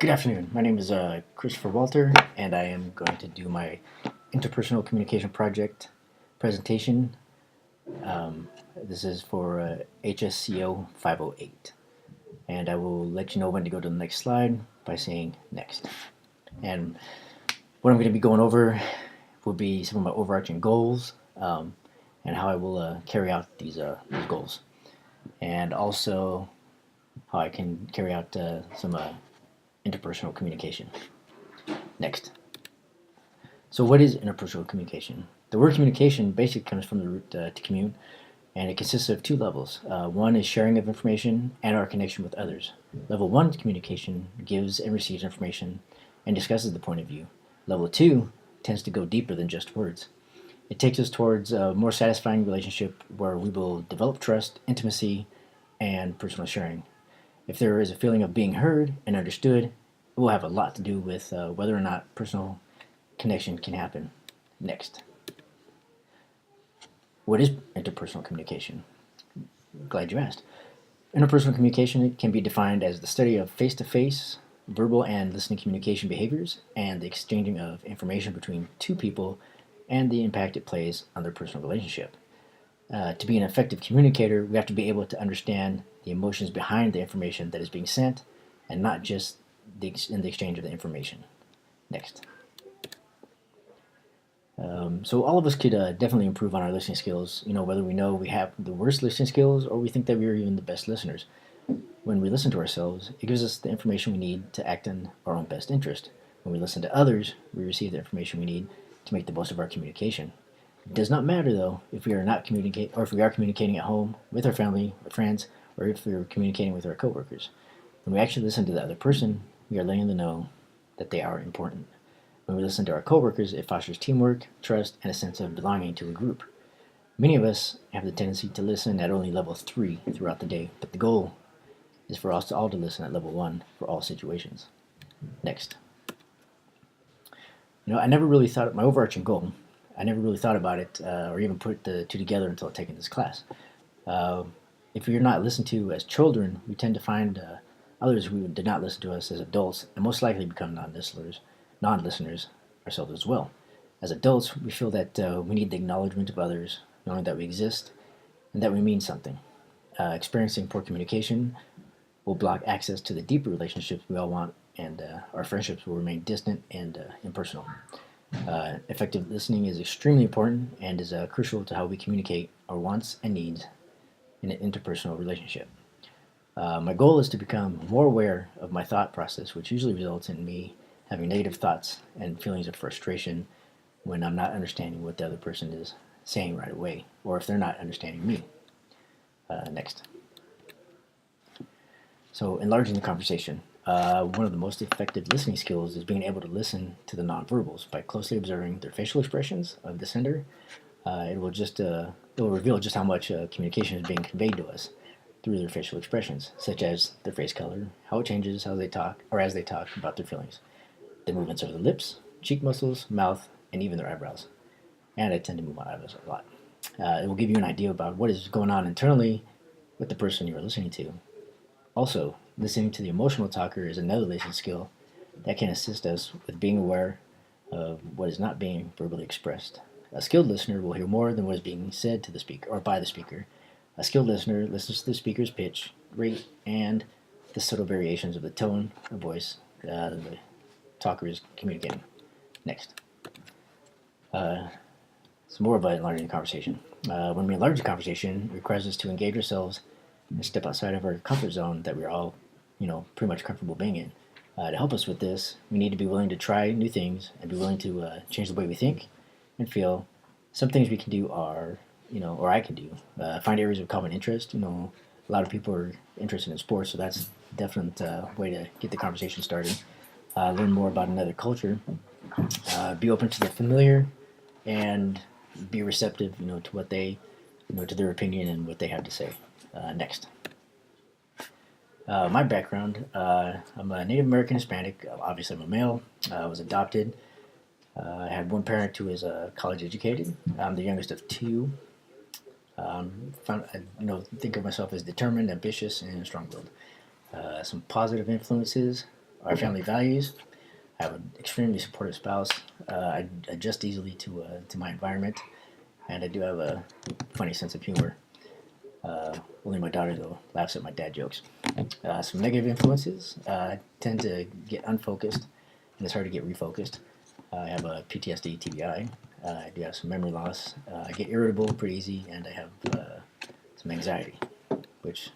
Good afternoon. My name is Christopher Walter, and I am going to do my interpersonal communication project presentation. This is for HSCO 508. And I will let you know when to go to the next slide by saying next. And what I'm going to be going over will be some of my overarching goals and how I will carry out these goals. And also how I can carry out some interpersonal communication. Next. So what is interpersonal communication? The word communication basically comes from the root to commune, and it consists of two levels. One is sharing of information and our connection with others. Level 1 communication gives and receives information and discusses the point of view. Level 2 tends to go deeper than just words. It takes us towards a more satisfying relationship where we will develop trust, intimacy, and personal sharing. If there is a feeling of being heard and understood, it will have a lot to do with whether or not personal connection can happen. Next. What is interpersonal communication? Glad you asked. Interpersonal communication can be defined as the study of face-to-face, verbal and listening communication behaviors, and the exchanging of information between two people and the impact it plays on their personal relationship. To be an effective communicator, we have to be able to understand the emotions behind the information that is being sent and not just in the exchange of the information. Next. So all of us could definitely improve on our listening skills, whether we know we have the worst listening skills or we think that we are even the best listeners. When we listen to ourselves, it gives us the information we need to act in our own best interest. When we listen to others, we receive the information we need to make the most of our communication. It does not matter though if we are not communicating, or if we are communicating at home with our family or friends, or if we are communicating with our coworkers. When we actually listen to the other person, we are letting them know that they are important. When we listen to our coworkers, it fosters teamwork, trust, and a sense of belonging to a group. Many of us have the tendency to listen at only level 3 throughout the day, but the goal is for us all to listen at level 1 for all situations. Next. I never really thought my overarching goal. I never really thought about it or even put the two together until taking this class. If we are not listened to as children, we tend to find others who did not listen to us as adults and most likely become non-listeners ourselves as well. As adults, we feel that we need the acknowledgement of others, knowing that we exist and that we mean something. Experiencing poor communication will block access to the deeper relationships we all want, and our friendships will remain distant and impersonal. Effective listening is extremely important and is crucial to how we communicate our wants and needs in an interpersonal relationship. My goal is to become more aware of my thought process, which usually results in me having negative thoughts and feelings of frustration when I'm not understanding what the other person is saying right away, or if they're not understanding me. Next. So, enlarging the conversation. One of the most effective listening skills is being able to listen to the nonverbals by closely observing their facial expressions of the sender. It will reveal just how much communication is being conveyed to us through their facial expressions, such as their face color, how it changes, how they talk, or as they talk about their feelings, the movements of the lips, cheek muscles, mouth, and even their eyebrows. And I tend to move my eyebrows a lot. It will give you an idea about what is going on internally with the person you are listening to. Also, listening to the emotional talker is another listening skill that can assist us with being aware of what is not being verbally expressed. A skilled listener will hear more than what is being said to the speaker or by the speaker. A skilled listener listens to the speaker's pitch, rate, and the subtle variations of the tone of voice the talker is communicating. Next. It's more of an enlarging conversation. When we enlarge the conversation, it requires us to engage ourselves and step outside of our comfort zone that we're all, pretty much comfortable being in. To help us with this, we need to be willing to try new things and be willing to change the way we think and feel. Some things we can do are, or I can do, find areas of common interest. A lot of people are interested in sports, so that's a definite way to get the conversation started. Learn more about another culture. Be open to the familiar and be receptive, to what they, to their opinion and what they have to say. Next. My background, I'm a Native American Hispanic. Obviously, I'm a male. I was adopted. I had one parent who is college educated. I'm the youngest of two. Think of myself as determined, ambitious, and strong-willed. Some positive influences our family values. I have an extremely supportive spouse. I adjust easily to my environment, and I do have a funny sense of humor. Only my daughter, though, laughs at my dad jokes. Some negative influences. I tend to get unfocused, and it's hard to get refocused. I have a PTSD, TBI. I do have some memory loss. I get irritable pretty easy, and I have some anxiety, which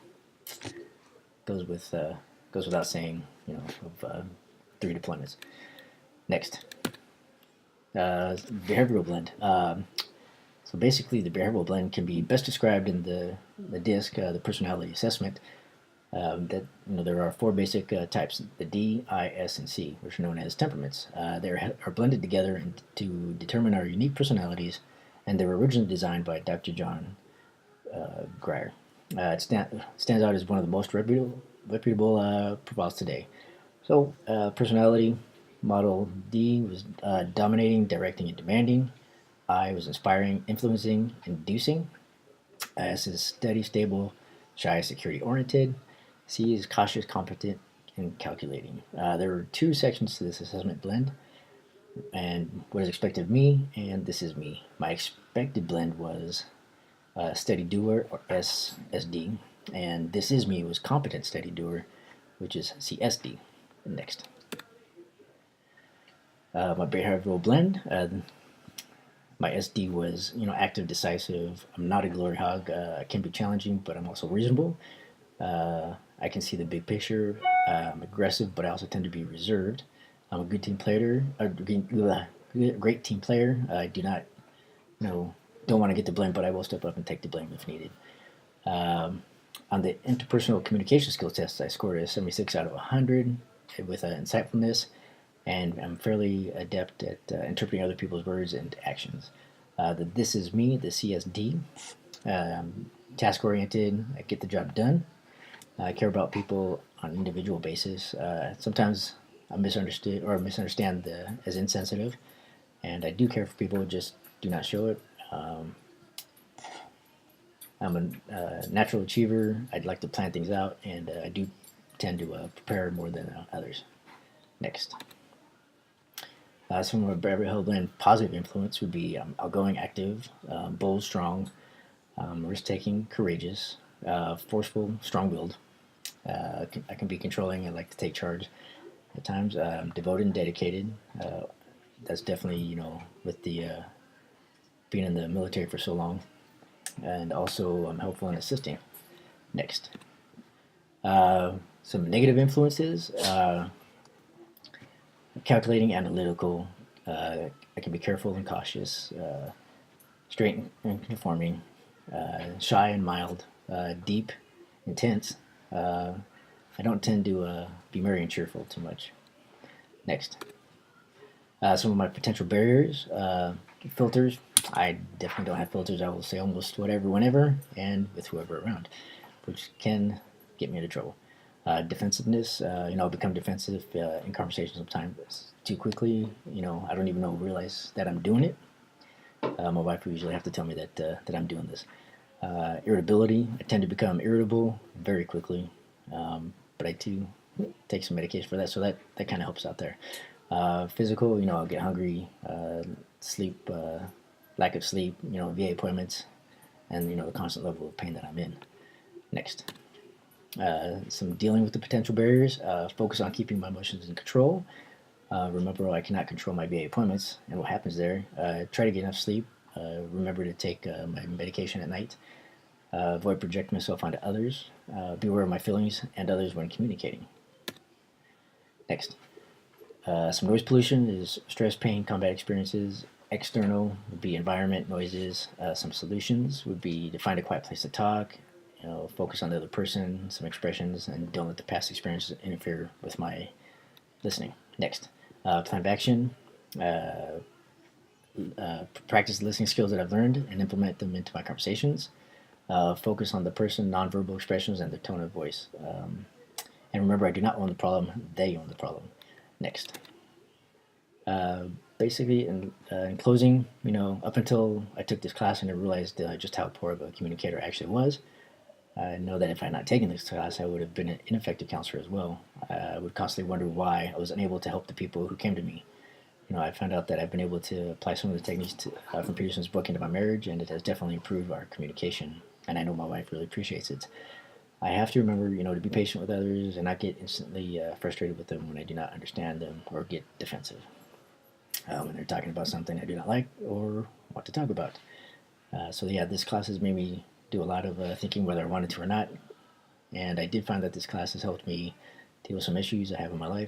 goes with goes without saying. Of 3 deployments. Next, behavioral blend. So basically, the behavioral blend can be best described in the DISC, the personality assessment. That there are 4 basic types: the D, I, S, and C, which are known as temperaments. They are blended together to determine our unique personalities, and they were originally designed by Dr. John Grier. It stands out as one of the most reputable profiles today. So, personality model D was dominating, directing, and demanding. I was inspiring, influencing, inducing. S is steady, stable, shy, security oriented. C is cautious, competent, and calculating. There were 2 sections to this assessment blend, and what is expected of me, and this is me. My expected blend was steady doer, or SSD, and this is me was competent steady doer, which is CSD. Next. My behavioral blend. My SD was, active, decisive. I'm not a glory hog. I can be challenging, but I'm also reasonable. I can see the big picture. I'm aggressive, but I also tend to be reserved. I'm a good team player. Great team player. I do not, don't want to get the blame, but I will step up and take the blame if needed. On the interpersonal communication skills test, I scored a 76 out of 100 with insightfulness, and I'm fairly adept at interpreting other people's words and actions. This is me, the CSD. Task oriented, I get the job done. I care about people on an individual basis. Sometimes I'm misunderstood or misunderstand as insensitive, and I do care for people, just do not show it. I'm a natural achiever. I'd like to plan things out, and I do tend to prepare more than others. Next. Some of my Beverly Hills Blend positive influence would be outgoing, active, bold, strong, risk-taking, courageous, forceful, strong-willed. I can be controlling. I like to take charge at times. Devoted and dedicated. That's definitely, with the being in the military for so long. And also, I'm helpful in assisting. Next. Some negative influences. Calculating, analytical. I can be careful and cautious. Straight and conforming. Shy and mild. Deep, intense. I don't tend to be merry and cheerful too much. Next. Some of my potential barriers. Filters. I definitely don't have filters. I will say almost whatever, whenever, and with whoever around, which can get me into trouble. Defensiveness. I'll become defensive in conversations sometimes too quickly. I don't even realize that I'm doing it. My wife will usually have to tell me that I'm doing this. Irritability. I tend to become irritable very quickly, but I do take some medication for that, so that kind of helps out there. Physical. I'll get hungry. Sleep. Lack of sleep, VA appointments, and the constant level of pain that I'm in. Next, some dealing with the potential barriers. Focus on keeping my emotions in control. Remember, I cannot control my VA appointments and what happens there. Try to get enough sleep. Remember to take my medication at night. Avoid projecting myself onto others. Be aware of my feelings and others when communicating. Next, some noise pollution is stress, pain, combat experiences. External would be environment, noises. Some solutions would be to find a quiet place to talk, focus on the other person, some expressions, and don't let the past experiences interfere with my listening. Next, plan of action. Practice the listening skills that I've learned and implement them into my conversations. Focus on the person, nonverbal expressions, and their tone of voice. And remember, I do not own the problem, they own the problem. Next. Basically, in closing, up until I took this class and I realized just how poor of a communicator I actually was. I know that if I had not taken this class, I would have been an ineffective counselor as well. I would constantly wonder why I was unable to help the people who came to me. I found out that I've been able to apply some of the techniques from Peterson's book into my marriage, and it has definitely improved our communication. And I know my wife really appreciates it. I have to remember, to be patient with others and not get instantly frustrated with them when I do not understand them or get defensive when they're talking about something I do not like or want to talk about. So yeah, this class has made me do a lot of thinking whether I wanted to or not, and I did find that this class has helped me deal with some issues I have in my life.